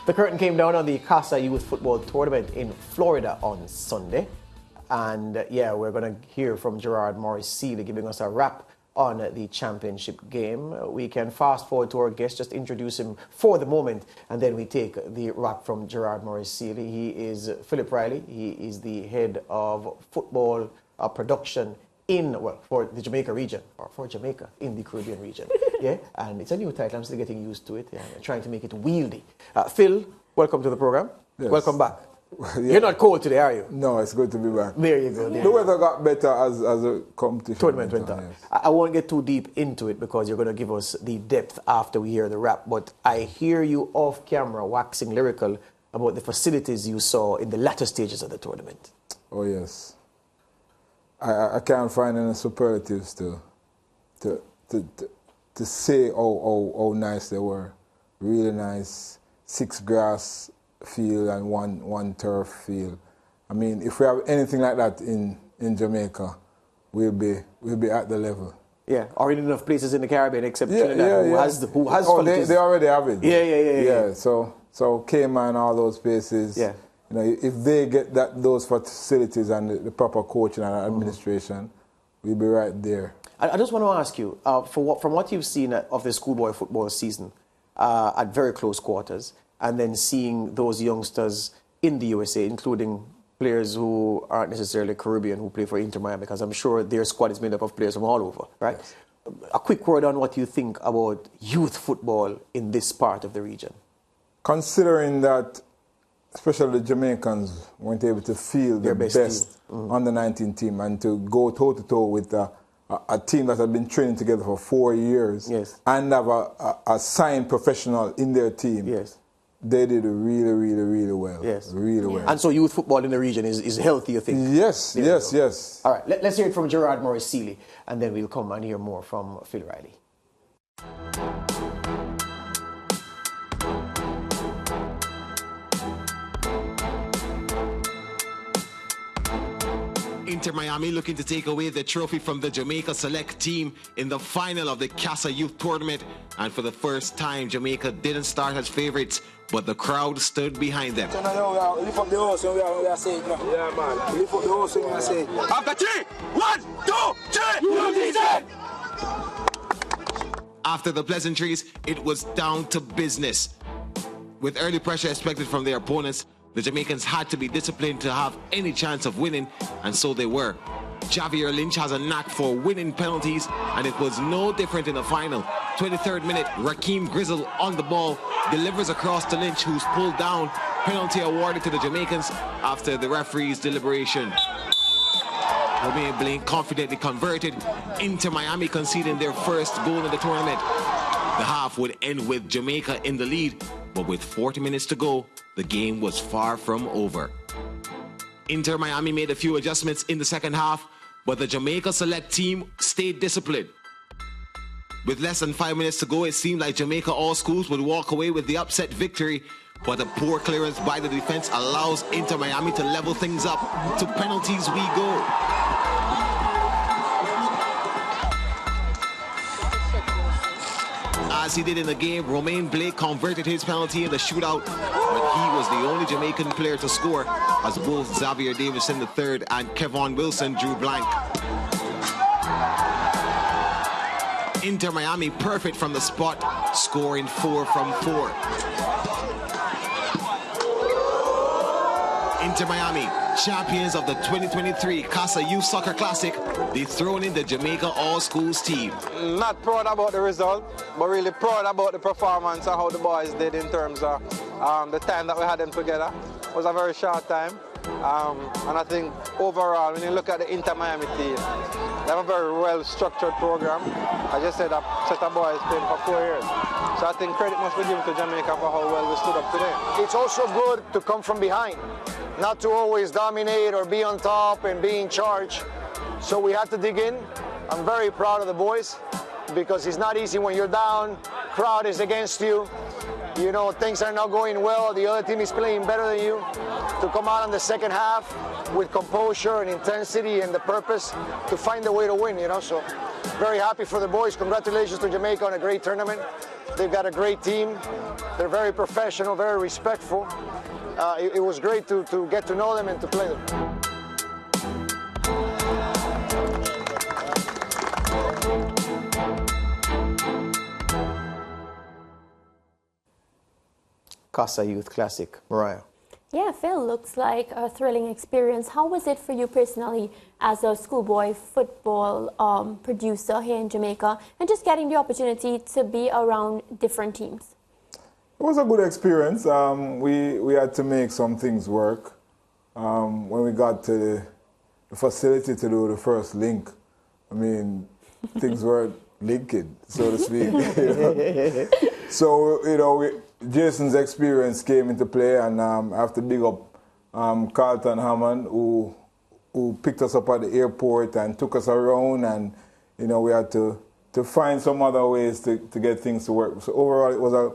The curtain came down on the CASA Youth Football Tournament in Florida on Sunday. And yeah, we're going to hear from Gerard Morris Seeley giving us a wrap on the championship game. We can fast forward to our guest, just introduce him for the moment, and then we take the wrap from Gerard Morris Seeley. He is Philip Riley. He is the head of football production for the Jamaica region, or for Jamaica in the Caribbean region. Yeah, and it's a new title. I'm still getting used to it. Yeah, trying to make it wieldy. Phil, welcome to the program. Yes. Welcome back. Yeah. You're not cold today, are you? No, it's good to be back. There you go. The weather got better as the competition tournament went on. Yes. I won't get too deep into it because you're going to give us the depth after we hear the rap. But I hear you off camera waxing lyrical about the facilities you saw in the latter stages of the tournament. Oh yes. I can't find any superlatives to say how nice they were. Really nice. 6 grass field and one turf field. I mean, if we have anything like that in Jamaica, we'll be at the level. Yeah, or in enough places in the Caribbean except Trinidad who has they already have it. Yeah. So Cayman, all those places. Yeah. You know, if they get those facilities and the proper coaching and administration, we'll be right there. I just want to ask you, from what you've seen of the schoolboy football season at very close quarters, and then seeing those youngsters in the USA, including players who aren't necessarily Caribbean who play for Inter Miami, because I'm sure their squad is made up of players from all over, right? Yes. A quick word on what you think about youth football in this part of the region. Considering that especially the Jamaicans weren't able to field the best under-19 team and to go toe-to-toe with a team that had been training together for 4 years and have a signed professional in their team. Yes. They did really well. Yes. Really well. And so youth football in the region is healthy, you think? Yes, yes. All right, let's hear it from Gerard Morris Seeley, and then we'll come and hear more from Phil Riley. Inter Miami looking to take away the trophy from the Jamaica select team in the final of the CASA Youth Tournament. And for the first time, Jamaica didn't start as favorites, but the crowd stood behind them. Lift up the horse when we are saying, yeah, man. Lift up the horse when we are saying. After 3, 1, 2, 3, After the pleasantries, it was down to business. With early pressure expected from their opponents, the Jamaicans had to be disciplined to have any chance of winning, and so they were. Javier Lynch has a knack for winning penalties, and it was no different in the final. 23rd minute, Rakeem Grizzle on the ball, delivers across to Lynch, who's pulled down. Penalty awarded to the Jamaicans after the referee's deliberation. Romain Blaine confidently converted. Inter Miami conceding their first goal in the tournament. The half would end with Jamaica in the lead, but with 40 minutes to go, the game was far from over. Inter Miami made a few adjustments in the second half, but the Jamaica select team stayed disciplined. With less than 5 minutes to go, it seemed like Jamaica All Schools would walk away with the upset victory, but a poor clearance by the defense allows Inter Miami to level things up. To penalties we go. As he did in the game, Romain Blake converted his penalty in the shootout, but he was the only Jamaican player to score, as both Xavier Davison III and Kevon Wilson drew blank. Inter Miami perfect from the spot, scoring 4 from 4. Inter Miami, champions of the 2023 CASA Youth Soccer Classic, dethroning the Jamaica All Schools team. Not proud about the result, but really proud about the performance and how the boys did in terms of the time that we had them together. It was a very short time. And I think overall, when you look at the Inter Miami team, they have a very well-structured program. I just said a set of boys playing for 4 years. So I think credit must be given to Jamaica for how well we stood up today. It's also good to come from behind, not to always dominate or be on top and be in charge. So we had to dig in. I'm very proud of the boys because it's not easy when you're down, crowd is against you. You know, things are not going well, the other team is playing better than you. To come out in the second half with composure and intensity and the purpose to find a way to win, you know. So very happy for the boys. Congratulations to Jamaica on a great tournament. They've got a great team. They're very professional, very respectful. It was great to get to know them and to play them. CASA Youth Classic, Mariah. Yeah, Phil, looks like a thrilling experience. How was it for you personally as a Schoolboy Football producer here in Jamaica and just getting the opportunity to be around different teams? It was a good experience. We had to make some things work. When we got to the facility to do the first link, I mean, things weren't linking, so to speak. You know? So, you know, Jason's experience came into play, and I have to big up Carlton Hammond, who picked us up at the airport and took us around, and, you know, we had to find some other ways to get things to work. So overall, it was a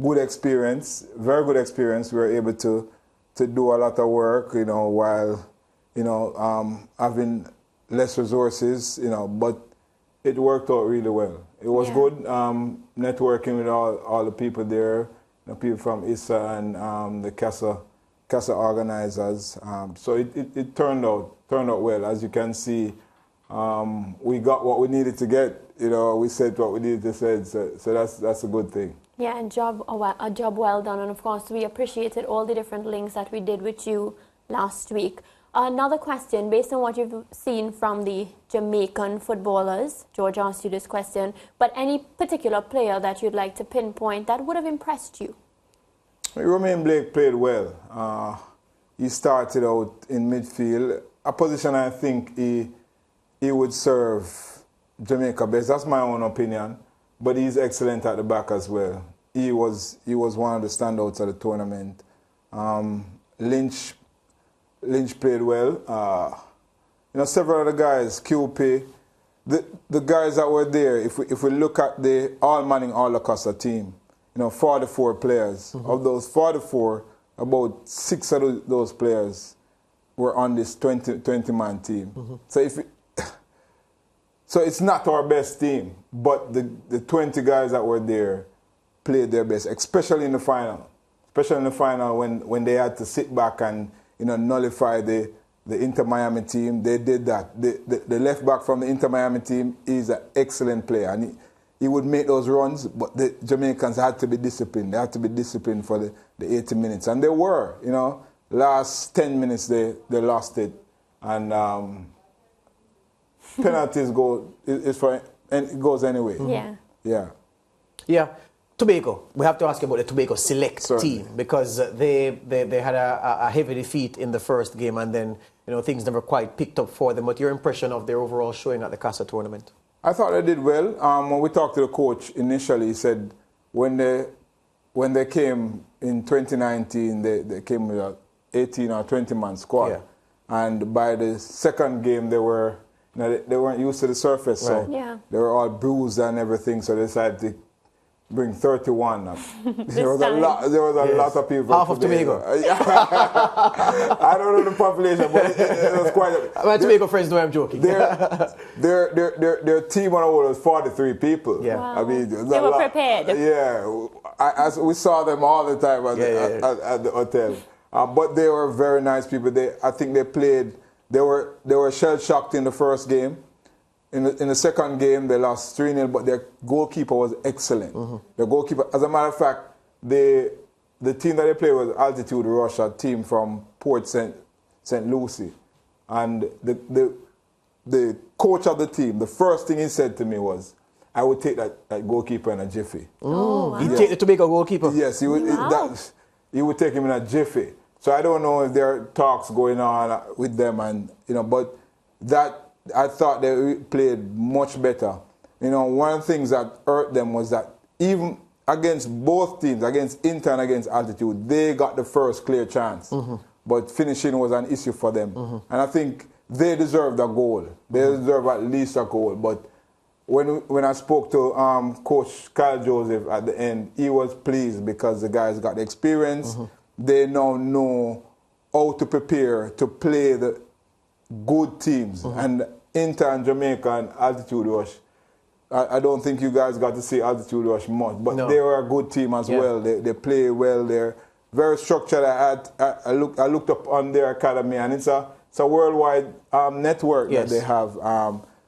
good experience, very good experience. We were able to do a lot of work, you know, while, you know, having less resources, you know, but it worked out really well. It was good networking with all the people there, the people from ISA and the CASA organizers. So it turned out well. As you can see, we got what we needed to get. You know, we said what we needed to say. So that's a good thing. Yeah, and a job well done. And of course, we appreciated all the different links that we did with you last week. Another question, based on what you've seen from the Jamaican footballers, George asked you this question, but any particular player that you'd like to pinpoint that would have impressed you? Romain Blake played well. He started out in midfield, a position I think he would serve Jamaica best. That's my own opinion, but he's excellent at the back as well. He was one of the standouts of the tournament. Lynch played well. You know, several other guys, QP, the guys that were there, if we look at the all-Manning, all-Acosta team, you know, 44 players. Mm-hmm. Of those 44, about 6 of those players were on this 20-man team. Mm-hmm. So it's not our best team, but the 20 guys that were there played their best, especially in the final. Especially in the final when they had to sit back and, you know, nullify the Inter Miami team. They did that. The left back from the Inter Miami team is an excellent player, and he would make those runs, but the Jamaicans had to be disciplined. They had to be disciplined for the 80 minutes, and they were. You know, last 10 minutes they lost it, and penalties it goes anyway. Yeah. Yeah. Tobago. We have to ask you about the Tobago Select team, because they had a heavy defeat in the first game, and then, you know, things never quite picked up for them. But your impression of their overall showing at the CASA tournament? I thought they did well. When we talked to the coach initially, he said when they came in 2019, they came with an 18 or 20-man squad, and by the second game they were, you know, they weren't used to the surface, so they were all bruised and everything. So they decided to bring 31 up. There was a lot of people. Half of Tobago. I don't know the population, but it was quite. My Tobago friends know I'm joking. Their team on the whole was 43 people. Yeah. Wow. I mean, they were prepared. Yeah, we saw them all the time at the hotel. But they were very nice people. I think they played. They were shell shocked in the first game. In the second game, they lost 3-0, but their goalkeeper was excellent. Mm-hmm. The goalkeeper, as a matter of fact, the team that they played was Altitude Russia, team from Port St. Lucie. And the coach of the team, the first thing he said to me was, I would take that goalkeeper in a jiffy. Oh, wow. He'd take the Tobago goalkeeper? Yes, he would. Wow. He would take him in a jiffy. So I don't know if there are talks going on with them, and, you know, but that, I thought they played much better. You know, one of the things that hurt them was that even against both teams, against Inter and against Altitude, they got the first clear chance. Mm-hmm. But finishing was an issue for them. Mm-hmm. And I think they deserved a goal. They deserve at least a goal. But when I spoke to Coach Kyle Joseph at the end, he was pleased because the guys got the experience. Mm-hmm. They now know how to prepare to play the good teams. And Inter and Jamaica and Altitude Rush, I don't think you guys got to see Altitude Rush much, but they were a good team as well. They play well. They're very structured. I looked up on their academy, and it's a worldwide network that they have.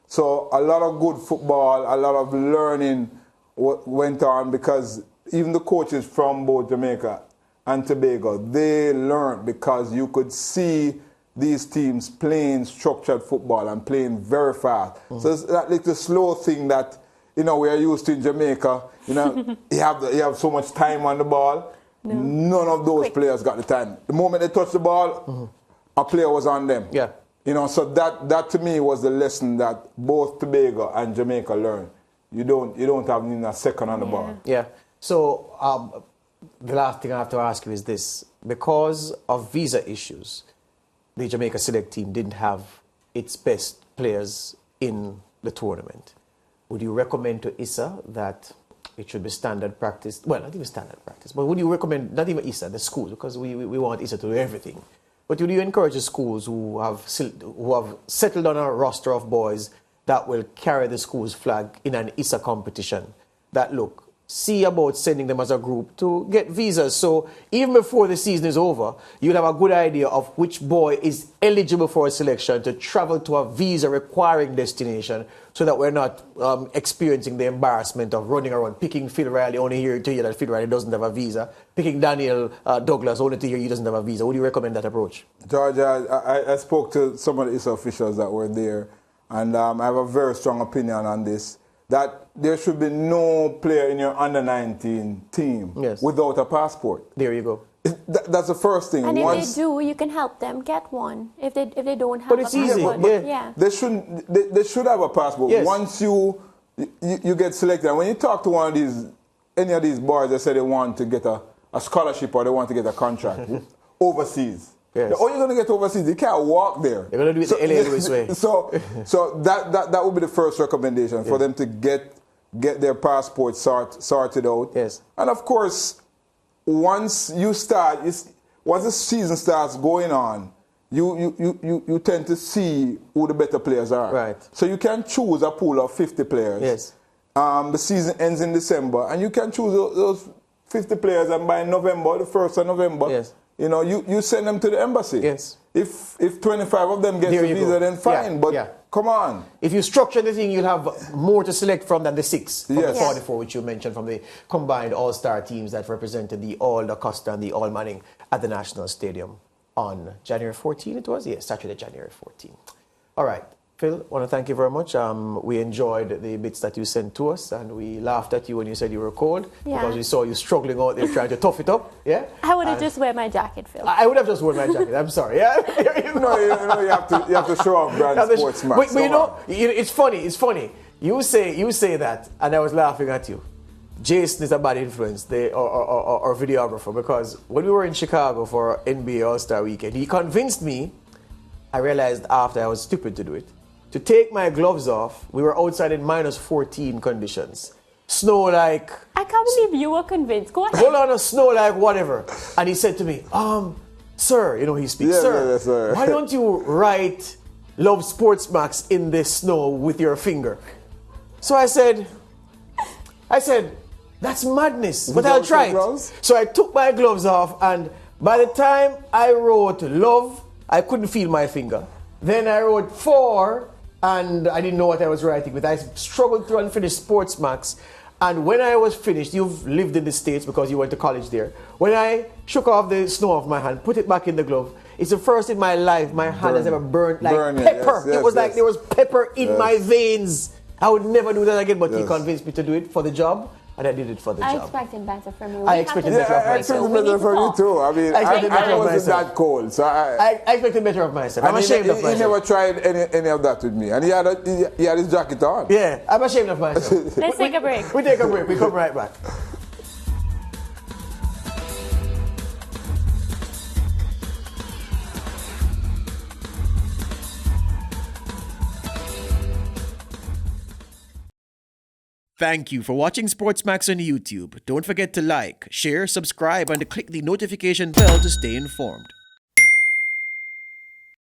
So a lot of good football, a lot of learning went on, because even the coaches from both Jamaica and Tobago, they learned because you could see these teams playing structured football and playing very fast. So it's that little slow thing that, we are used to in Jamaica. You have so much time on the ball. No. None of those players got the time. The moment they touched the ball, a player was on them. Yeah. So that to me was the lesson that both Tobago and Jamaica learned. You don't have even a second on the ball. Yeah. So the last thing I have to ask you is this: because of visa issues, the Jamaica Select team didn't have its best players in the tournament. Would you recommend to ISA that it should be standard practice? Well, not even standard practice, but would you recommend, not even ISA, the schools, because we want ISA to do everything, but would you encourage the schools who have settled on a roster of boys that will carry the school's flag in an ISA competition, that look, see about sending them as a group to get visas, so even before the season is over, you'll have a good idea of which boy is eligible for a selection to travel to a visa-requiring destination, so that we're not experiencing the embarrassment of running around, picking Phil Riley, only to hear that Phil Riley doesn't have a visa, picking Daniel Douglas, only to hear he doesn't have a visa. Would you recommend that approach? George, I spoke to some of the ISA officials that were there, and I have a very strong opinion on this, that there should be no player in your under-19 team without a passport. There you go. That's the first thing. And if they do, you can help them get one if they don't have a passport. But they should have a passport. Yes. Once you get selected, and when you talk to any of these boys that say they want to get a scholarship or they want to get a contract overseas. Yes. How are you going to get overseas? You can't walk there. They're going to do it the LA Lewis way. So that would be the first recommendation, for them to get their passport sorted out. Yes. And of course, once the season starts going on, you tend to see who the better players are. Right. So you can choose a pool of 50 players. Yes. The season ends in December, and you can choose those 50 players, and by November, the 1st of November, you send them to the embassy. Yes. If 25 of them get the visa, then fine. But come on. If you structure the thing, you'll have more to select from than the 6 from the 44, which you mentioned, from the combined all-star teams that represented the All-Acosta and the All-Manning at the National Stadium on January 14, it was? Yes, Saturday, January 14. All right. Phil, I want to thank you very much. We enjoyed the bits that you sent to us, and we laughed at you when you said you were cold, because we saw you struggling out there trying to tough it up. Yeah, I would have just wear my jacket, Phil. I would have just worn my jacket. I'm sorry. Yeah, you have to show off brand SportsMax. But it's funny. It's funny. You say that, and I was laughing at you. Jason is a bad influence, our videographer, because when we were in Chicago for NBA All-Star Weekend, he convinced me. I realized after I was stupid to do it, to take my gloves off. We were outside in minus 14 conditions. Snow like... I can't believe you were convinced. Go ahead. Hold on, snow like whatever. And he said to me, sir, he speaks, sir, why don't you write Love SportsMax in this snow with your finger? So I said, that's madness, but I'll try it. So I took my gloves off, and by the time I wrote love, I couldn't feel my finger. Then I wrote 4, and I didn't know what I was writing, but I struggled through and finished SportsMax. And when I was finished, you've lived in the States because you went to college there. When I shook off the snow off my hand, put it back in the glove, it's the first in my life my hand has ever burnt like pepper. Yes, it was like there was pepper in my veins. I would never do that again, but he convinced me to do it for the job. And I did it for the job. I expected better from you. I expected better of myself. I expected better from you too. I mean, I wasn't that cold. So I expected better of myself. I'm ashamed of myself. He never tried any of that with me. And he had his jacket on. Yeah, I'm ashamed of myself. Let's take a break. We take a break. We come right back. Thank you for watching SportsMax on YouTube. Don't forget to like, share, subscribe, and to click the notification bell to stay informed.